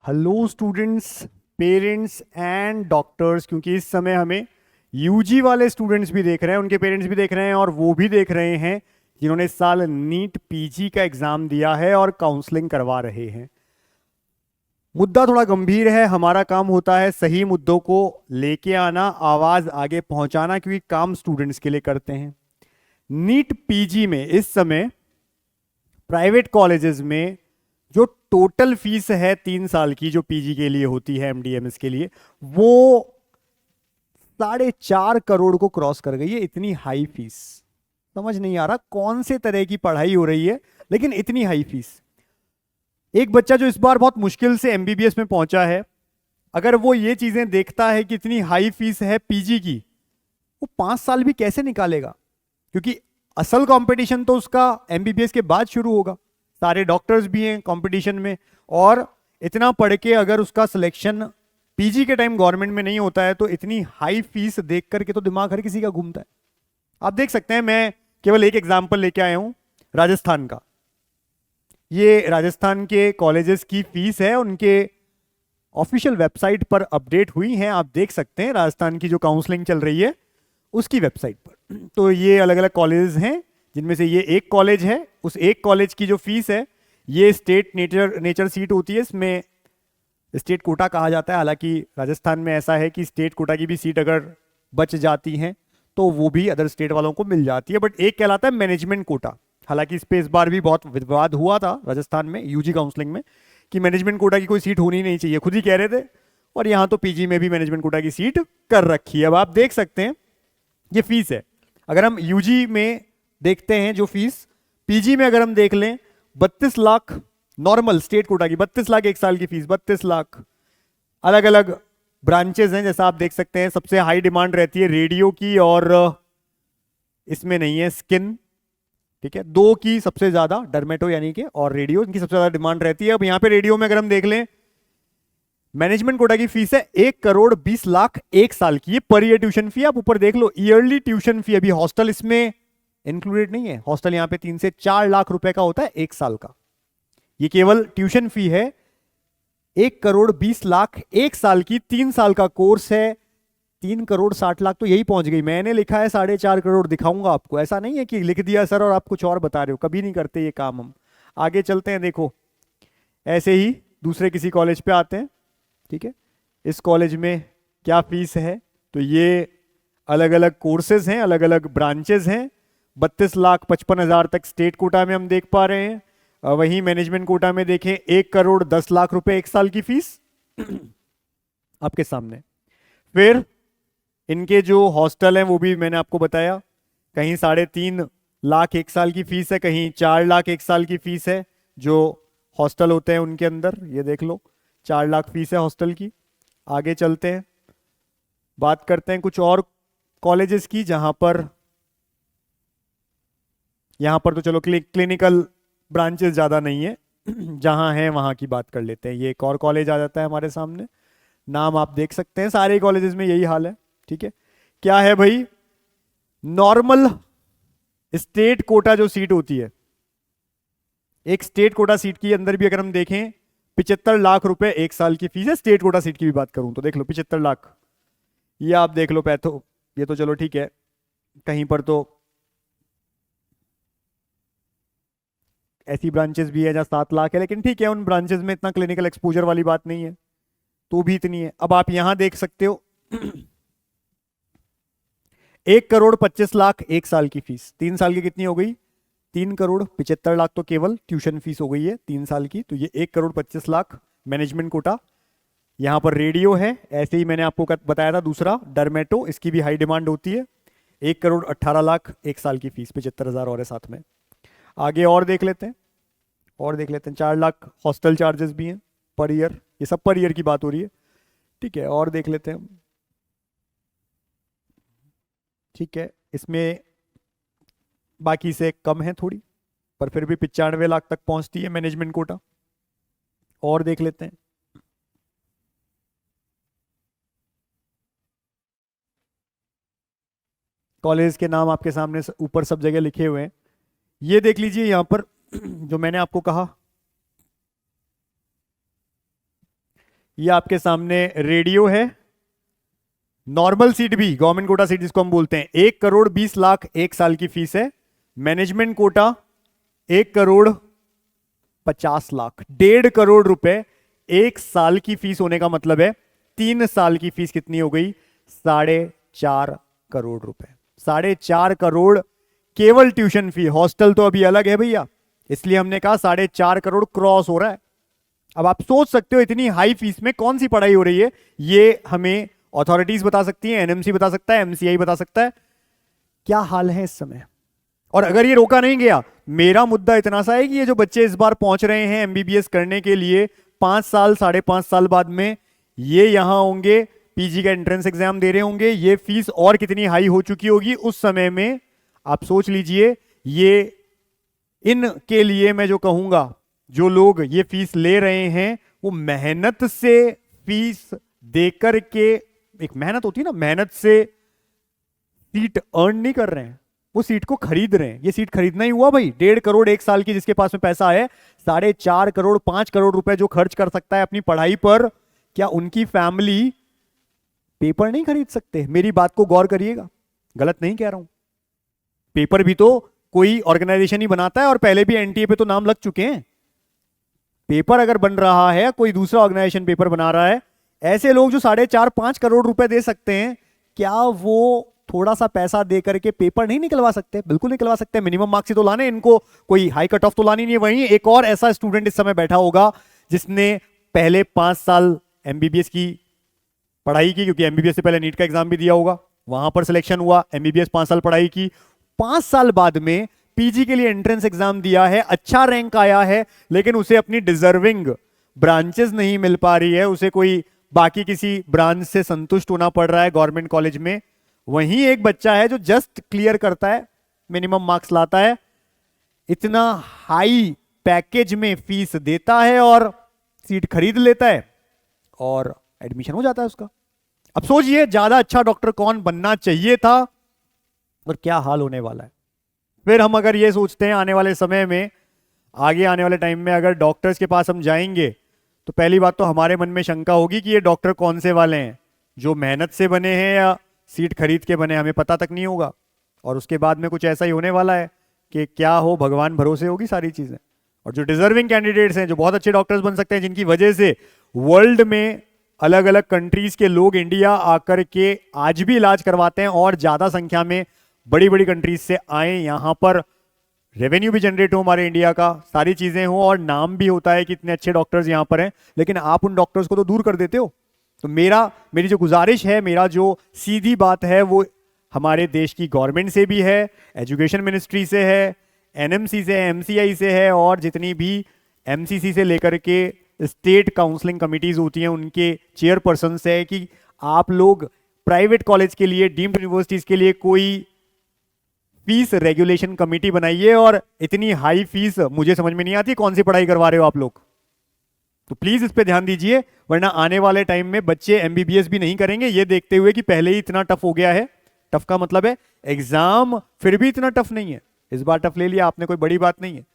Hello students, parents and doctors, क्योंकि इस समय हमें यूजी वाले स्टूडेंट्स भी देख रहे हैं, उनके पेरेंट्स भी देख रहे हैं और वो भी देख रहे हैं जिन्होंने इस साल नीट पीजी का एग्जाम दिया है और काउंसलिंग करवा रहे हैं। मुद्दा थोड़ा गंभीर है। हमारा काम होता है सही मुद्दों को लेके आना, आवाज आगे पहुंचाना, क्योंकि काम स्टूडेंट्स के लिए करते हैं। नीट पीजी में इस समय प्राइवेट कॉलेजेस में जो टोटल फीस है 3 साल की, जो पीजी के लिए होती है, एमडीएमएस के लिए, वो 4.5 करोड़ को क्रॉस कर गई है। इतनी हाई फीस, समझ नहीं आ रहा कौन से तरह की पढ़ाई हो रही है, लेकिन इतनी हाई फीस। एक बच्चा जो इस बार बहुत मुश्किल से एमबीबीएस में पहुंचा है, अगर वो ये चीजें देखता है कि इतनी हाई फीस है पीजी की, वो 5 साल भी कैसे निकालेगा? क्योंकि असल कंपटीशन तो उसका एमबीबीएस के बाद शुरू होगा। सारे डॉक्टर्स भी हैं कंपटीशन में, और इतना पढ़ के अगर उसका सिलेक्शन पीजी के टाइम गवर्नमेंट में नहीं होता है, तो इतनी हाई फीस देख करके तो दिमाग हर किसी का घूमता है। आप देख सकते हैं, मैं केवल एक एग्जांपल लेके आया हूं राजस्थान का। ये राजस्थान के कॉलेजेस की फीस है, उनके ऑफिशियल वेबसाइट पर अपडेट हुई हैं, आप देख सकते हैं राजस्थान की जो काउंसलिंग चल रही है उसकी वेबसाइट पर। तो ये अलग अलग कॉलेजेस हैं, जिनमें से ये एक कॉलेज है। उस एक कॉलेज की जो फीस है, ये स्टेट नेचर सीट होती है, इसमें स्टेट कोटा कहा जाता है। हालांकि राजस्थान में ऐसा है कि स्टेट कोटा की भी सीट अगर बच जाती हैं तो वो भी अदर स्टेट वालों को मिल जाती है, बट एक कहलाता है मैनेजमेंट कोटा। हालांकि इस पे इस बार भी बहुत विवाद हुआ था राजस्थान में यूजी काउंसलिंग में कि मैनेजमेंट कोटा की कोई सीट होनी नहीं चाहिए, खुद ही कह रहे थे। और यहाँ तो पीजी में भी मैनेजमेंट कोटा की सीट कर रखी है। अब आप देख सकते हैं ये फीस है। अगर हम यूजी में देखते हैं जो फीस, पीजी में अगर हम देख लें 32 लाख नॉर्मल स्टेट कोटा की, 32 लाख एक साल की फीस, 32 लाख। अलग अलग ब्रांचेस हैं, जैसा आप देख सकते हैं। सबसे हाई डिमांड रहती है रेडियो की, और इसमें नहीं है स्किन, ठीक है। दो की सबसे ज्यादा, डर्मेटो यानी कि और रेडियो, इनकी सबसे ज्यादा डिमांड रहती है। अब यहाँ पे रेडियो में अगर हम देख लें, मैनेजमेंट कोटा की फीस है 1,20,00,000 एक साल की। ये पर ईयर ट्यूशन फी, आप ऊपर देख लो, ईयरली ट्यूशन फी। अभी हॉस्टल इसमें इंक्लूडेड नहीं है। हॉस्टल यहाँ पे 3 से 4 लाख रुपए का होता है एक साल का। ये केवल ट्यूशन फी है 1,20,00,000 एक साल की। 3 साल का कोर्स है, 3,60,00,000 तो यही पहुंच गई। मैंने लिखा है 4.5 करोड़, दिखाऊंगा आपको। ऐसा नहीं है कि लिख दिया सर और आप कुछ और बता रहे हो, कभी नहीं करते ये काम हम। आगे चलते हैं, देखो ऐसे ही दूसरे किसी कॉलेज पे आते हैं, ठीक है। इस कॉलेज में क्या फीस है, तो ये अलग अलग कोर्सेज हैं, अलग अलग ब्रांचेस हैं। 32,55,000 तक स्टेट कोटा में हम देख पा रहे हैं। वहीं मैनेजमेंट कोटा में देखें 1,10,00,000 रुपए एक साल की फीस आपके सामने। फिर इनके जो हॉस्टल हैं वो भी मैंने आपको बताया, कहीं 3.5 लाख एक साल की फीस है, कहीं 4 लाख एक साल की फीस है। जो हॉस्टल होते हैं उनके अंदर ये देख लो, 4 लाख फीस है हॉस्टल की। आगे चलते हैं, बात करते हैं कुछ और कॉलेजेस की, जहां पर यहां पर तो चलो क्लिनिकल ब्रांचेस ज्यादा नहीं है, जहां है वहां की बात कर लेते हैं। ये एक और कॉलेज आ जाता है हमारे सामने, नाम आप देख सकते हैं। सारे कॉलेजेस में यही हाल है, ठीक है। क्या है भाई, नॉर्मल स्टेट कोटा जो सीट होती है, एक स्टेट कोटा सीट की अंदर भी अगर हम देखें 75 लाख रुपए एक साल की फीस है। स्टेट कोटा सीट की भी बात करूं तो देख लो 75 लाख। ये आप देख लो पैथो, ये तो चलो ठीक है, कहीं पर तो ऐसी ब्रांचेस भी है जहां 7 लाख है, लेकिन ठीक है, उन ब्रांचेस में इतना क्लिनिकल एक्सपोजर वाली बात नहीं है, तो भी इतनी है। अब आप यहां देख सकते हो 1,25,00,000 एक साल की फीस। 3 साल की कितनी हो गई? 3,75,00,000 तो केवल ट्यूशन फीस हो गई है 3 साल की। तो ये 1,25,00,000 मैनेजमेंट कोटा। यहां पर रेडियो है, ऐसे ही मैंने आपको बताया था दूसरा डर्मेटो, इसकी भी हाई डिमांड होती है। 1,18,00,000 एक साल की फीस, 75,000 और है साथ में। आगे और देख लेते हैं, और देख लेते हैं। 4 लाख हॉस्टल चार्जेस भी हैं पर ईयर, ये सब पर ईयर की बात हो रही है, ठीक है। और देख लेते हैं, ठीक है, इसमें बाकी से कम है थोड़ी, पर फिर भी 95 लाख तक पहुंचती है मैनेजमेंट कोटा। और देख लेते हैं, कॉलेज के नाम आपके सामने ऊपर सब जगह लिखे हुए हैं। ये देख लीजिए यहां पर जो मैंने आपको कहा, ये आपके सामने रेडियो है। नॉर्मल सीट भी, गवर्नमेंट कोटा सीट जिसको हम बोलते हैं, 1,20,00,000 एक साल की फीस है। मैनेजमेंट कोटा 1,50,00,000, 1.5 करोड़ रुपए एक साल की फीस होने का मतलब है 3 साल की फीस कितनी हो गई? 4.5 करोड़ रुपए। 4.5 करोड़ केवल ट्यूशन फी। हॉस्टल तो अभी अलग है भैया, इसलिए हमने कहा 4.5 करोड़ क्रॉस हो रहा है। अब आप सोच सकते हो इतनी हाई फीस में कौन सी पढ़ाई हो रही है। ये हमें अथॉरिटीज बता सकती हैं, एनएमसी बता सकता है, एमसीआई बता सकता है क्या हाल है इस समय। और अगर ये रोका नहीं गया, मेरा मुद्दा इतना सा है कि ये जो बच्चे इस बार पहुंच रहे हैं एमबीबीएस करने के लिए, 5 साल 5.5 साल बाद में ये यहां होंगे, पीजी का एंट्रेंस एग्जाम दे रहे होंगे, ये फीस और कितनी हाई हो चुकी होगी उस समय में। आप सोच लीजिए, ये इनके लिए मैं जो कहूंगा, जो लोग ये फीस ले रहे हैं वो मेहनत से फीस देकर के, एक मेहनत होती है ना, मेहनत से सीट अर्न नहीं कर रहे हैं, वो सीट को खरीद रहे हैं। ये सीट खरीदना ही हुआ भाई। 1.5 करोड़ एक साल की जिसके पास में पैसा है, 4.5 करोड़ 5 करोड़ रुपए जो खर्च कर सकता है अपनी पढ़ाई पर, क्या उनकी फैमिली पेपर नहीं खरीद सकते? मेरी बात को गौर करिएगा, गलत नहीं कह रहा हूं। पेपर भी तो कोई ऑर्गेनाइजेशन ही बनाता है, और पहले भी एनटीए पे तो नाम लग चुके हैं। पेपर अगर बन रहा है, कोई दूसरा ऑर्गेनाइजेशन पेपर बना रहा है, ऐसे लोग जो 4.5-5 करोड़ रुपए दे सकते हैं, क्या वो थोड़ा सा पैसा दे करके पेपर नहीं निकलवा सकते? बिल्कुल निकलवा सकते हैं। मिनिमम मार्क्स ही तो लाने, इनको कोई हाई कट ऑफ तो लानी नहीं है। वहीं एक और ऐसा स्टूडेंट इस समय बैठा होगा जिसने पहले 5 साल एमबीबीएस की पढ़ाई की, क्योंकि एमबीबीएस से पहले नीट का एग्जाम भी दिया होगा, वहां पर सिलेक्शन हुआ, एमबीबीएस 5 साल पढ़ाई की, 5 साल बाद में पीजी के लिए एंट्रेंस एग्जाम दिया है, अच्छा रैंक आया है, लेकिन उसे अपनी डिजर्विंग ब्रांचेस नहीं मिल पा रही है, उसे कोई बाकी किसी ब्रांच से संतुष्ट होना पड़ रहा है गवर्नमेंट कॉलेज में। वहीं एक बच्चा है जो जस्ट क्लियर करता है, मिनिमम मार्क्स लाता है, इतना हाई पैकेज में फीस देता है और सीट खरीद लेता है और एडमिशन हो जाता है उसका। अब सोचिए, ज्यादा अच्छा डॉक्टर कौन बनना चाहिए था और क्या हाल होने वाला है। फिर हम अगर ये सोचते हैं आने वाले समय में, आगे आने वाले टाइम में अगर डॉक्टर्स के पास हम जाएंगे, तो पहली बात तो हमारे मन में शंका होगी कि ये डॉक्टर कौन से वाले हैं, जो मेहनत से बने हैं या सीट खरीद के बने, हमें पता तक नहीं होगा। और उसके बाद में कुछ ऐसा ही होने वाला है कि क्या हो, भगवान भरोसे होगी सारी चीजें। और जो डिजर्विंग कैंडिडेट्स हैं, जो बहुत अच्छे डॉक्टर्स बन सकते हैं, जिनकी वजह से वर्ल्ड में अलग अलग कंट्रीज के लोग इंडिया आकर के आज भी इलाज करवाते हैं, और ज्यादा संख्या में बड़ी बड़ी कंट्रीज से आए, यहां पर रेवेन्यू भी जनरेट हो हमारे इंडिया का, सारी चीजें हो, और नाम भी होता है कि इतने अच्छे डॉक्टर्स यहां पर हैं, लेकिन आप उन डॉक्टर्स को तो दूर कर देते हो। तो मेरी जो गुजारिश है, मेरा जो सीधी बात है, वो हमारे देश की गवर्नमेंट से भी है, एजुकेशन मिनिस्ट्री से है, एनएमसी से है, एमसीआई से है, और जितनी भी एमसीसी से लेकर के स्टेट काउंसलिंग कमिटीज होती हैं उनके चेयरपर्सन से है कि आप लोग प्राइवेट कॉलेज के लिए, डीम्ड यूनिवर्सिटीज के लिए कोई फीस रेगुलेशन कमेटी बनाइए। और इतनी हाई फीस मुझे समझ में नहीं आती, कौन सी पढ़ाई करवा रहे हो आप लोग, तो प्लीज इस पे ध्यान दीजिए, वरना आने वाले टाइम में बच्चे एमबीबीएस भी नहीं करेंगे, ये देखते हुए कि पहले ही इतना टफ हो गया है। टफ का मतलब है एग्जाम फिर भी इतना टफ नहीं है, इस बार टफ ले लिया आपने, कोई बड़ी बात नहीं है,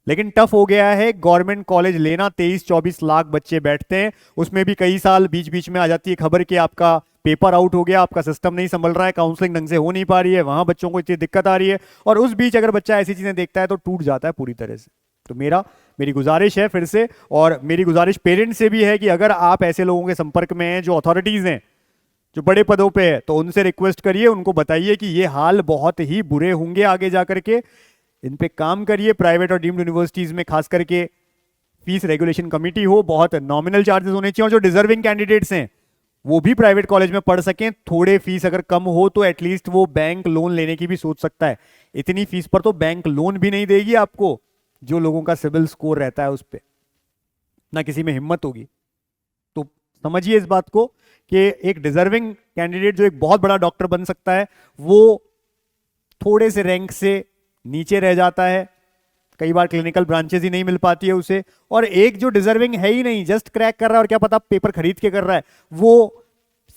लेकिन टफ हो गया है गवर्नमेंट कॉलेज लेना। 23-24 लाख बच्चे बैठते हैं, उसमें भी कई साल बीच बीच में आ जाती है खबर कि आपका पेपर आउट हो गया, आपका सिस्टम नहीं संभल रहा है, काउंसलिंग ढंग से हो नहीं पा रही है, वहां बच्चों को इतनी दिक्कत आ रही है, और उस बीच अगर बच्चा ऐसी चीजें देखता है तो टूट जाता है पूरी तरह से। तो मेरी गुजारिश है फिर से, और मेरी गुजारिश पेरेंट्स से भी है कि अगर आप ऐसे लोगों के संपर्क में हैं जो अथॉरिटीज हैं, जो बड़े पदों पे है, तो उनसे रिक्वेस्ट करिए, उनको बताइए कि ये हाल बहुत ही बुरे होंगे आगे जाकर के, इन पे काम करिए। प्राइवेट और डीम्ड यूनिवर्सिटीज में खास करके फीस रेगुलेशन कमेटी हो, बहुत नॉमिनल चार्जेस होने चाहिए, और जो डिजर्विंग कैंडिडेट्स हैं वो भी प्राइवेट कॉलेज में पढ़ सकें। थोड़े फीस अगर कम हो तो एटलीस्ट वो बैंक लोन लेने की भी सोच सकता है। इतनी फीस पर तो बैंक लोन भी नहीं देगी आपको, जो लोगों का सिविल स्कोर रहता है उस पर, ना किसी में हिम्मत होगी। तो समझिए इस बात को कि एक डिजर्विंग कैंडिडेट जो एक बहुत बड़ा डॉक्टर बन सकता है, वो थोड़े से रैंक से नीचे रह जाता है, कई बार क्लिनिकल ब्रांचेस ही नहीं मिल पाती है उसे, और एक जो डिजर्विंग है ही नहीं, जस्ट क्रैक कर रहा है और क्या पता पेपर खरीद के कर रहा है, वो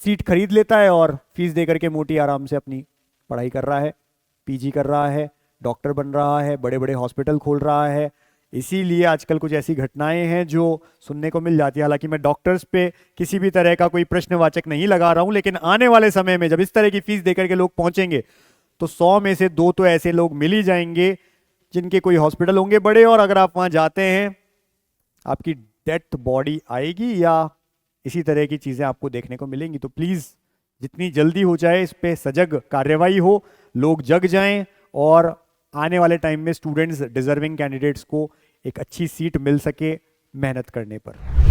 सीट खरीद लेता है और फीस दे करके मोटी आराम से अपनी पढ़ाई कर रहा है, पीजी कर रहा है, डॉक्टर बन रहा है, बड़े बड़े हॉस्पिटल खोल रहा है, इसीलिए आजकल कुछ ऐसी घटनाएं हैं जो सुनने को मिल जाती है। हालांकि मैं डॉक्टर्स पे किसी भी तरह का कोई प्रश्नवाचक नहीं लगा रहा हूं, लेकिन आने वाले समय में जब इस तरह की फीस देकर के लोग पहुंचेंगे तो 100 में से 2 तो ऐसे लोग मिल ही जाएंगे जिनके कोई हॉस्पिटल होंगे बड़े, और अगर आप वहां जाते हैं आपकी डेथ बॉडी आएगी या इसी तरह की चीजें आपको देखने को मिलेंगी। तो प्लीज जितनी जल्दी हो जाए इस पे सजग कार्यवाही हो, लोग जग जाएं और आने वाले टाइम में स्टूडेंट्स डिजर्विंग कैंडिडेट्स को एक अच्छी सीट मिल सके मेहनत करने पर।